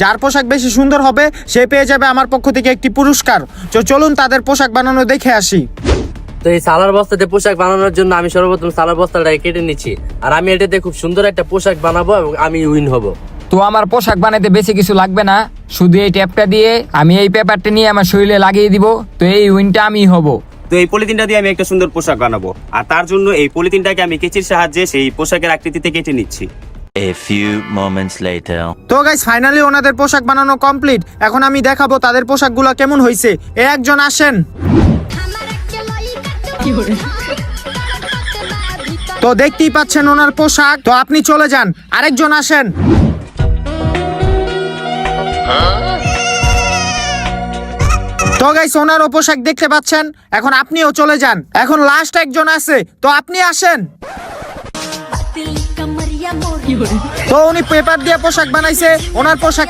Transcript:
যার পোশাক বেশি সুন্দর হবে সে পেয়ে যাবে আমার পক্ষ থেকে একটি পুরস্কার। তো চলুন তাদের পোশাক বানানো দেখে আসি। তো এই সালার বস্তাতে পোশাক বানানোর জন্য আমি সর্বপ্রথম সালার বস্তাটা কেটে নিচ্ছি, আর আমি এটাতে খুব সুন্দর একটা পোশাক বানাবো এবং আমি উইন হব। তো আমার পোশাক বানাতে বেশি কিছু লাগবে না, শুধু এই ট্যাপটা দিয়ে আমি এই পেপারটা নিয়ে আমার শরীরে লাগিয়ে দিব, তো এই উইনটা আমি হব। তো এই পলিথিনটা দিয়ে আমি একটা সুন্দর পোশাক বানাবো, আর তার জন্য এই পলিথিনটাকে আমি কেচির সাহায্যে সেই পোশাকের আকৃতিতে কেটে নিচ্ছি। A few moments later. তো গাইস ফাইনালি ওনাদের পোশাক বানানো কমপ্লিট। এখন আমি দেখাবো তাদের পোশাকগুলো কেমন হয়েছে। একজন আসেন। তো দেখতেই পাচ্ছেন ওনার পোশাক, তো আপনি চলে যান। আরেকজন আসেন। তো গাইস ওনারও পোশাক দেখতে পাচ্ছেন, এখন আপনিও চলে যান। এখন লাস্ট একজন আছে, তো আপনি আসেন। তো উনি পেপার দিয়ে পোশাক বানাইছে, ওনার পোশাক